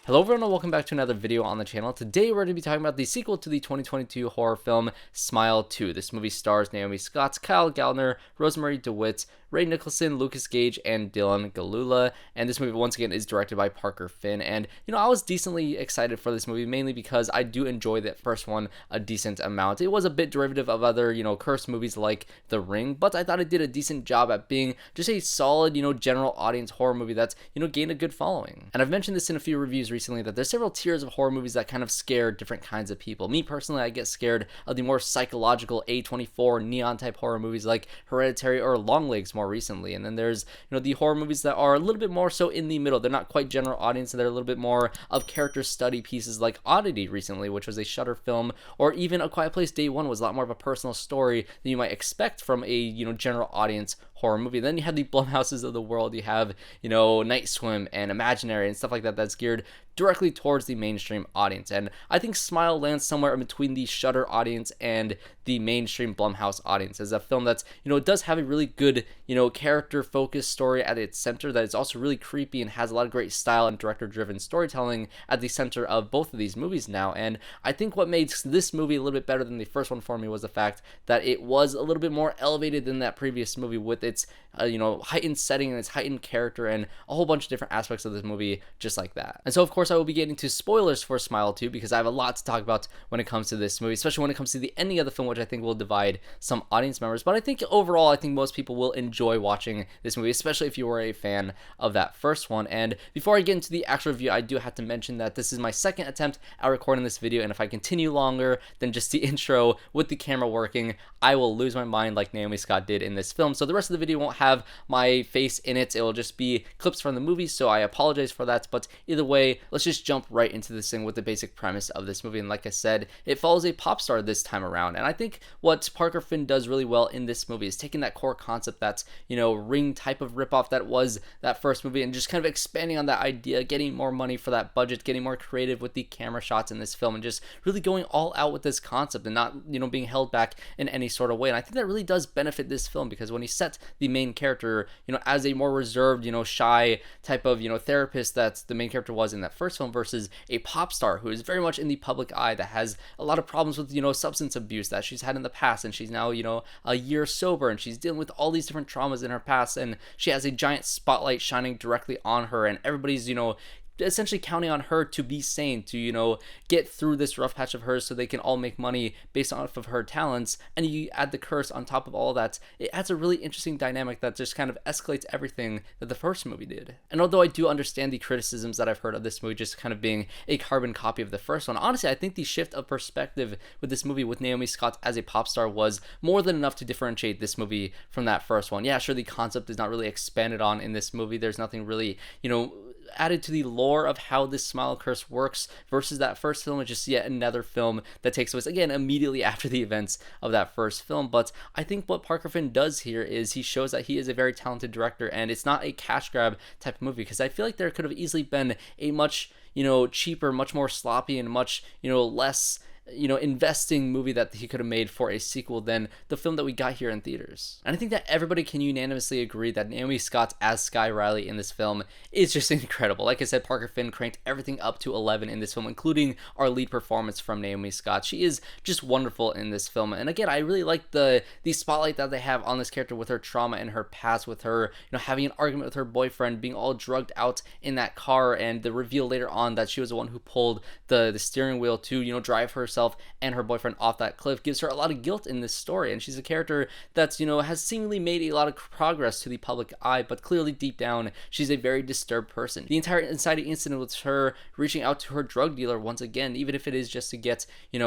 Hello everyone and welcome back to another video on the channel. Today we're going to be talking about the sequel to the 2022 horror film Smile 2. This movie stars Naomi Scott, Kyle Gallner, Rosemarie DeWitt, Ray Nicholson, Lukas Gage, and Gelula. And this movie once again is directed by Parker Finn. And I was decently excited for this movie, mainly because I do enjoy that first one a decent amount. It was a bit derivative of other cursed movies like The Ring, but I thought it did a decent job at being just a solid general audience horror movie that's gained a good following. And I've mentioned this in a few reviews recently that there's several tiers of horror movies that kind of scare different kinds of people. Me personally, I get scared of the more psychological A24 neon type horror movies like Hereditary or Longlegs more recently. And then there's the horror movies that are a little bit more so in the middle. They're not quite general audience, and they're a little bit more of character study pieces like Oddity recently, which was a Shudder film, or even A Quiet Place Day One was a lot more of a personal story than you might expect from a general audience horror movie. Then you have the Blumhouses of the world. You have Night Swim and Imaginary and stuff like that that's geared directly towards the mainstream audience. And I think Smile lands somewhere in between the Shudder audience and the mainstream Blumhouse audience as a film that's it does have a really good character focused story at its center, that is also really creepy and has a lot of great style and director driven storytelling at the center of both of these movies now. And I think what makes this movie a little bit better than the first one for me was the fact that it was a little bit more elevated than that previous movie with its heightened setting and its heightened character and a whole bunch of different aspects of this movie just like that. And so of course I will be getting to spoilers for Smile 2 because I have a lot to talk about when it comes to this movie, especially when it comes to the ending of the film, which I think will divide some audience members. But I think overall, I think most people will enjoy watching this movie, especially if you were a fan of that first one. And before I get into the actual review, I do have to mention that this is my second attempt at recording this video, and if I continue longer than just the intro with the camera working, I will lose my mind like Naomi Scott did in this film. So the rest of the video won't have my face in it. It will just be clips from the movie, so I apologize for that. But either way, let's just jump right into this thing with the basic premise of this movie. And like I said, it follows a pop star this time around. And I think what Parker Finn does really well in this movie is taking that core concept that's, Ring type of ripoff that was that first movie, and just kind of expanding on that idea, getting more money for that budget, getting more creative with the camera shots in this film, and just really going all out with this concept and not, being held back in any sort of way. And I think that really does benefit this film because when he set the main character, as a more reserved, shy type of, therapist that the main character was in that first film versus a pop star who is very much in the public eye, that has a lot of problems with, substance abuse that she's had in the past, and she's now, a year sober, and she's dealing with all these different traumas in her past, and she has a giant spotlight shining directly on her, and everybody's, essentially counting on her to be sane, to get through this rough patch of hers so they can all make money based off of her talents. And you add the curse on top of all that, it adds a really interesting dynamic that just kind of escalates everything that the first movie did. And although I do understand the criticisms that I've heard of this movie just kind of being a carbon copy of the first one, honestly I think the shift of perspective with this movie with Naomi Scott as a pop star was more than enough to differentiate this movie from that first one. Yeah, sure, the concept is not really expanded on in this movie. There's nothing really added to the lore of how this smile curse works versus that first film. It's just yet another film that takes place again immediately after the events of that first film. But I think what Parker Finn does here is he shows that he is a very talented director, and it's not a cash grab type of movie, because I feel like there could have easily been a much cheaper, much more sloppy, and much less investing movie that he could have made for a sequel than the film that we got here in theaters. And I think that everybody can unanimously agree that Naomi Scott as Skye Riley in this film is just incredible. Like I said, Parker Finn cranked everything up to 11 in this film, including our lead performance from Naomi Scott. She is just wonderful in this film. And again, I really like the spotlight that they have on this character with her trauma and her past, with her having an argument with her boyfriend, being all drugged out in that car, and the reveal later on that she was the one who pulled the steering wheel to drive herself and her boyfriend off that cliff gives her a lot of guilt in this story. And she's a character that's has seemingly made a lot of progress to the public eye, but clearly deep down she's a very disturbed person. The entire inciting incident with her reaching out to her drug dealer once again, even if it is just to get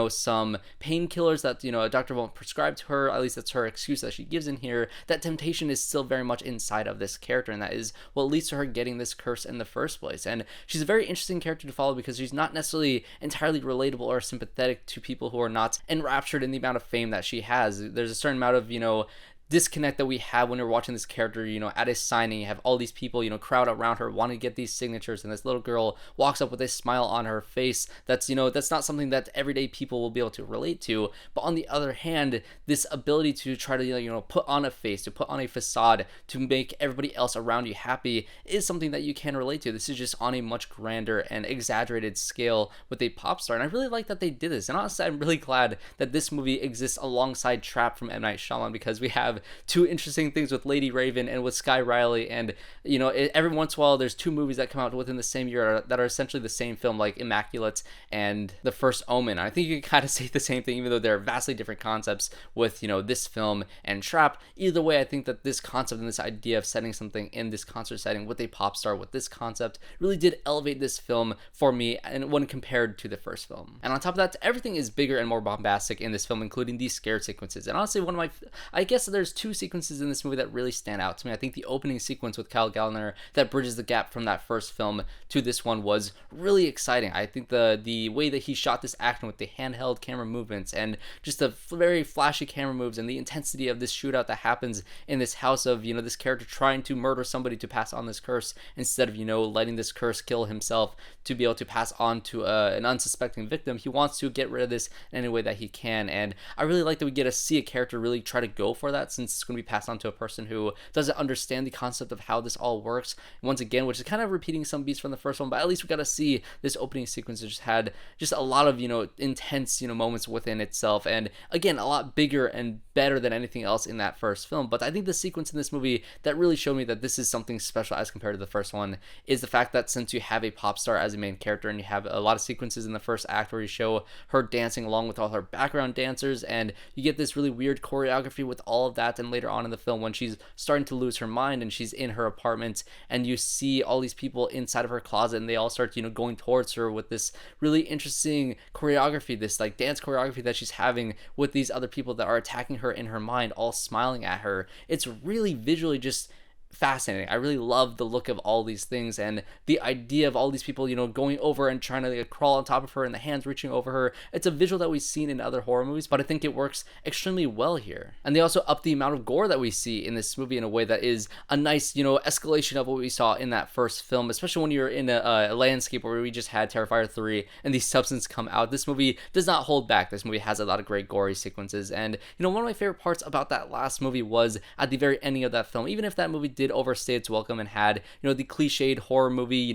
some painkillers that a doctor won't prescribe to her, at least that's her excuse that she gives in here, that temptation is still very much inside of this character, and that is what leads to her getting this curse in the first place. And she's a very interesting character to follow because she's not necessarily entirely relatable or sympathetic to people who are not enraptured in the amount of fame that she has. There's a certain amount of disconnect that we have when we're watching this character, at a signing. You have all these people, crowd around her wanting to get these signatures, and this little girl walks up with a smile on her face. That's not something that everyday people will be able to relate to. But on the other hand, this ability to try to, put on a face, to put on a facade, to make everybody else around you happy is something that you can relate to. This is just on a much grander and exaggerated scale with a pop star, and I really like that they did this. And honestly, I'm really glad that this movie exists alongside Trap from M. Night Shyamalan, because we have two interesting things with Lady Raven and with Skye Riley, and every once in a while there's two movies that come out within the same year that are essentially the same film, like Immaculate and The First Omen. I think you can kind of say the same thing, even though they're vastly different concepts with this film and Trap. Either way, I think that this concept and this idea of setting something in this concert setting with a pop star with this concept really did elevate this film for me, and when compared to the first film. And on top of that, everything is bigger and more bombastic in this film, including these scare sequences. And honestly, I guess there's two sequences in this movie that really stand out to me. I think the opening sequence with Gallner that bridges the gap from that first film to this one was really exciting. I think the way that he shot this action with the handheld camera movements and just the very flashy camera moves and the intensity of this shootout that happens in this house of this character trying to murder somebody to pass on this curse, instead of letting this curse kill himself to be able to pass on to an unsuspecting victim. He wants to get rid of this in any way that he can, and I really like that we get to see a character really try to go for that, since it's going to be passed on to a person who doesn't understand the concept of how this all works. Once again, which is kind of repeating some beats from the first one, but at least we got to see this opening sequence that just had just a lot of intense moments within itself, and again, a lot bigger and better than anything else in that first film. But I think the sequence in this movie that really showed me that this is something special as compared to the first one is the fact that since you have a pop star as a main character, and you have a lot of sequences in the first act where you show her dancing along with all her background dancers, and you get this really weird choreography with all of that, and later on in the film when she's starting to lose her mind and she's in her apartment and you see all these people inside of her closet and they all start going towards her with this really interesting choreography, this like dance choreography that she's having with these other people that are attacking her in her mind, all smiling at her. It's really visually just fascinating. I really love the look of all these things, and the idea of all these people, going over and trying to crawl on top of her and the hands reaching over her. It's a visual that we've seen in other horror movies, but I think it works extremely well here. And they also up the amount of gore that we see in this movie in a way that is a nice, escalation of what we saw in that first film, especially when you're in a landscape where we just had Terrifier 3 and these substances come out. This movie does not hold back. This movie has a lot of great gory sequences, and one of my favorite parts about that last movie was at the very ending of that film. Even if that movie did overstay its welcome and had the cliched horror movie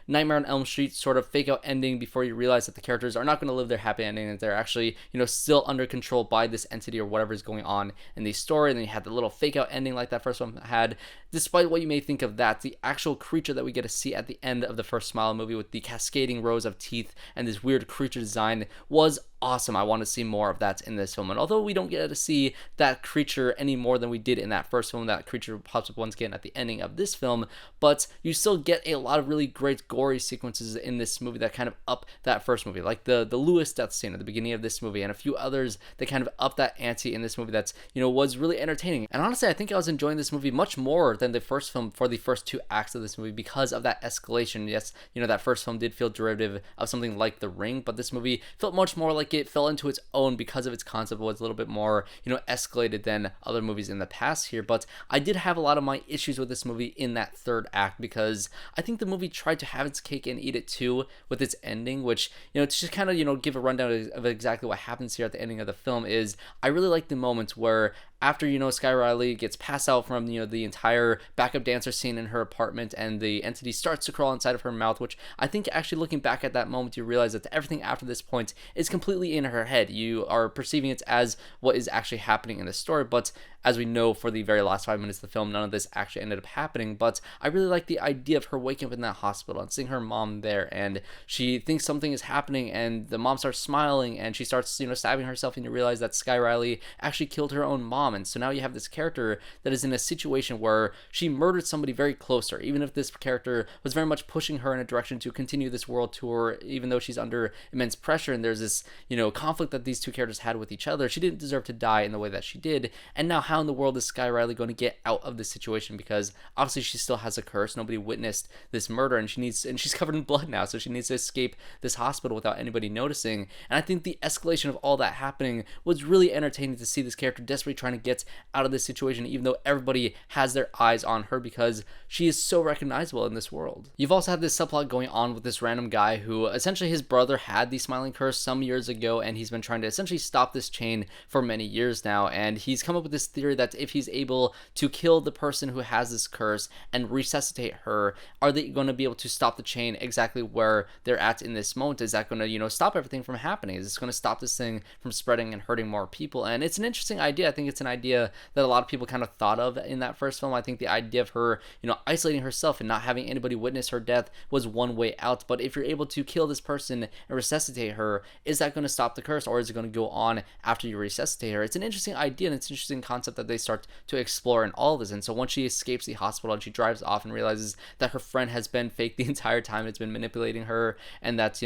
Nightmare on Elm Street sort of fake out ending before you realize that the characters are not going to live their happy ending, and they're actually still under control by this entity or whatever is going on in the story. And then you had the little fake out ending like that first one had. Despite what you may think of that, the actual creature that we get to see at the end of the first Smile movie with the cascading rows of teeth and this weird creature design was awesome. I want to see more of that in this film. And although we don't get to see that creature any more than we did in that first film, that creature pops up once again at the ending of this film, but you still get a lot of really great gory sequences in this movie that kind of up that first movie, like the Lewis death scene at the beginning of this movie, and a few others that kind of up that ante in this movie that's was really entertaining. And honestly, I think I was enjoying this movie much more than the first film for the first two acts of this movie because of that escalation. Yes, that first film did feel derivative of something like The Ring, but this movie felt much more like it fell into its own because of its concept. Was a little bit more escalated than other movies in the past here. But I did have a lot of my issues with this movie in that third act, because I think the movie tried to have its cake and eat it too with its ending, which to just kind of give a rundown of exactly what happens here at the ending of the film is I really like the moments where after Skye Riley gets passed out from the entire backup dancer scene in her apartment, and the entity starts to crawl inside of her mouth, which I think actually looking back at that moment you realize that everything after this point is completely in her head. You are perceiving it as what is actually happening in the story, but as we know, for the very last 5 minutes of the film, none of this actually ended up happening. But I really like the idea of her waking up in that hospital and seeing her mom there, and she thinks something is happening, and the mom starts smiling, and she starts stabbing herself, and you realize that Skye Riley actually killed her own mom. And so now you have this character that is in a situation where she murdered somebody very close to her, even if this character was very much pushing her in a direction to continue this world tour, even though she's under immense pressure, and there's this conflict that these two characters had with each other. She didn't deserve to die in the way that she did, and now how in the world is Skye Riley going to get out of this situation, because obviously she still has a curse. Nobody witnessed this murder, and she's covered in blood now, so she needs to escape this hospital without anybody noticing. And I think the escalation of all that happening was really entertaining to see this character desperately trying to get out of this situation, even though everybody has their eyes on her because she is so recognizable in this world. You've also had this subplot going on with this random guy who essentially his brother had the smiling curse some years ago, and he's been trying to essentially stop this chain for many years now. And he's come up with this theory that if he's able to kill the person who has this curse and resuscitate her, are they going to be able to stop the chain exactly where they're at in this moment? Is that going to, stop everything from happening? Is this going to stop this thing from spreading and hurting more people? And it's an interesting idea. I think it's an idea that a lot of people kind of thought of in that first film. I think the idea of her, isolating herself and not having anybody witness her death was one way out. But if you're able to kill this person and resuscitate her, is that going to stop the curse, or is it going to go on after you resuscitate her? It's an interesting idea, and it's an interesting concept that they start to explore in all of this. And so once she escapes the hospital and she drives off and realizes that her friend has been fake the entire time, it's been manipulating her, and that's,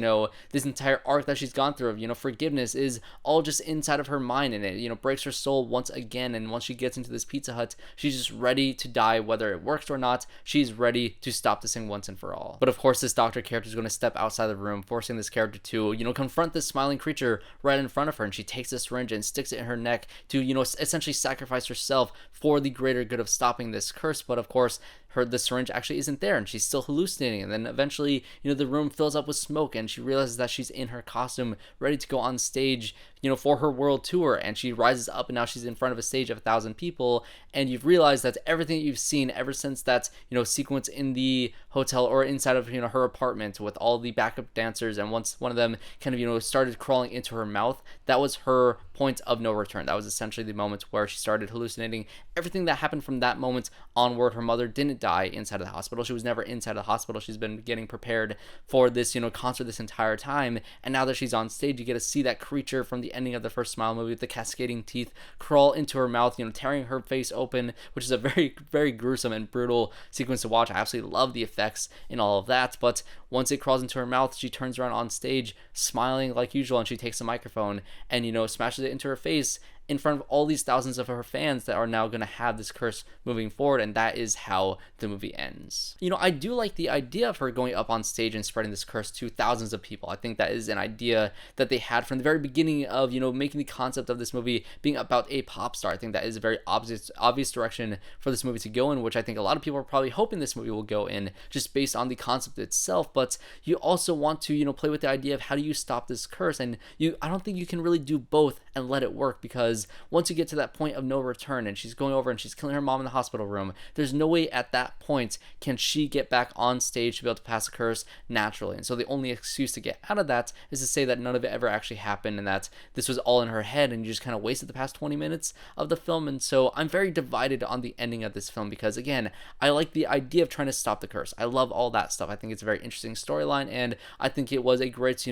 this entire arc that she's gone through of, forgiveness is all just inside of her mind, and it, breaks her soul once again. And once she gets into this Pizza Hut, she's just ready to die, whether it works or not. She's ready to stop this thing once and for all. But of course, this doctor character is going to step outside the room, forcing this character to, confront this smiling creature right in front of her. And she takes a syringe and sticks it in her neck to, essentially sacrifice herself for the greater good of stopping this curse. But of course, the syringe actually isn't there, and she's still hallucinating. And then eventually, the room fills up with smoke, and she realizes that she's in her costume, ready to go on stage, for her world tour. And she rises up, and now she's in front of a stage of 1,000 people. And you've realized that everything you've seen ever since that, sequence in the hotel or inside of, her apartment with all the backup dancers, and once one of them kind of, started crawling into her mouth, that was her point of no return. That was essentially the moment where she started hallucinating. Everything that happened from that moment onward, her mother didn't die inside of the hospital. She was never inside of the hospital. She's been getting prepared for this, concert this entire time. And now that she's on stage, you get to see that creature from the ending of the first Smile movie with the cascading teeth crawl into her mouth, tearing her face open, which is a very, very gruesome and brutal sequence to watch. I absolutely love the effects in all of that. But once it crawls into her mouth, she turns around on stage, smiling like usual, and she takes a microphone and, smashes it into her face in front of all these thousands of her fans that are now going to have this curse moving forward. And that is how the movie ends. I do like the idea of her going up on stage and spreading this curse to thousands of people. I think that is an idea that they had from the very beginning of, making the concept of this movie being about a pop star. I think that is a very obvious direction for this movie to go in, which I think a lot of people are probably hoping this movie will go in, just based on the concept itself. But you also want to, play with the idea of how do you stop this curse? And I don't think you can really do both and let it work, because once you get to that point of no return and she's going over and she's killing her mom in the hospital room, there's no way at that point can she get back on stage to be able to pass a curse naturally. And so the only excuse to get out of that is to say that none of it ever actually happened, and that this was all in her head, and you just kind of wasted the past 20 minutes of the film. And so I'm very divided on the ending of this film, because again, I like the idea of trying to stop the curse. I love all that stuff. I think it's a very interesting storyline, and I think it was a great,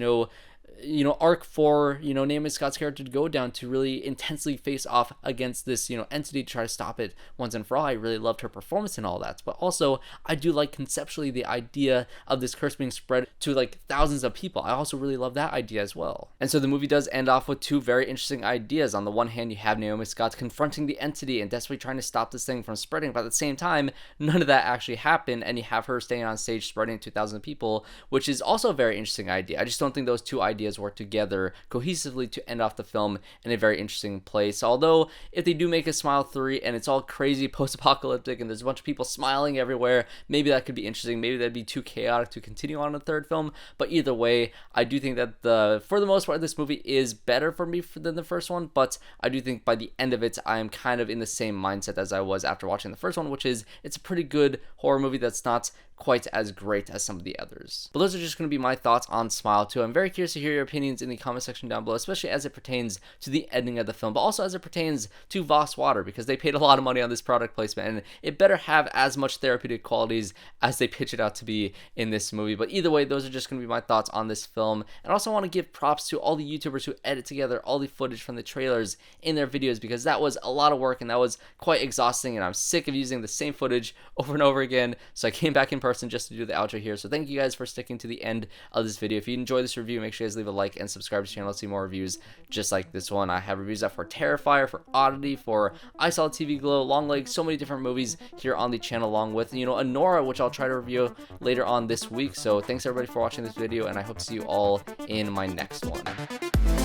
arc for, Naomi Scott's character to go down to really intensely face off against this, entity to try to stop it once and for all. I really loved her performance and all that. But also, I do like conceptually the idea of this curse being spread to like thousands of people. I also really love that idea as well. And so the movie does end off with two very interesting ideas. On the one hand, you have Naomi Scott confronting the entity and desperately trying to stop this thing from spreading, but at the same time, none of that actually happened, and you have her staying on stage spreading to thousands of people, which is also a very interesting idea. I just don't think those two ideas work together cohesively to end off the film in a very interesting place. Although if they do make a Smile 3 and it's all crazy post-apocalyptic and there's a bunch of people smiling everywhere, maybe that could be interesting. Maybe that'd be too chaotic to continue on a third film. But either way, I do think that for the most part, this movie is better for me than the first one. But I do think by the end of it, I am kind of in the same mindset as I was after watching the first one, which is it's a pretty good horror movie that's not quite as great as some of the others. But those are just going to be my thoughts on Smile 2. I'm very curious to hear your opinions in the comment section down below, especially as it pertains to the ending of the film, but also as it pertains to Voss Water, because they paid a lot of money on this product placement, and it better have as much therapeutic qualities as they pitch it out to be in this movie. But either way, those are just going to be my thoughts on this film. And I also want to give props to all the YouTubers who edit together all the footage from the trailers in their videos, because that was a lot of work and that was quite exhausting, and I'm sick of using the same footage over and over again. So I came back in person just to do the outro here. So thank you guys for sticking to the end of this video. If you enjoyed this review, make sure you guys please leave a like and subscribe to the channel to see more reviews just like this one. I have reviews up for Terrifier, for Oddity, for I Saw TV Glow, Long Legs, so many different movies here on the channel, along with, Anora, which I'll try to review later on this week. So thanks everybody for watching this video, and I hope to see you all in my next one.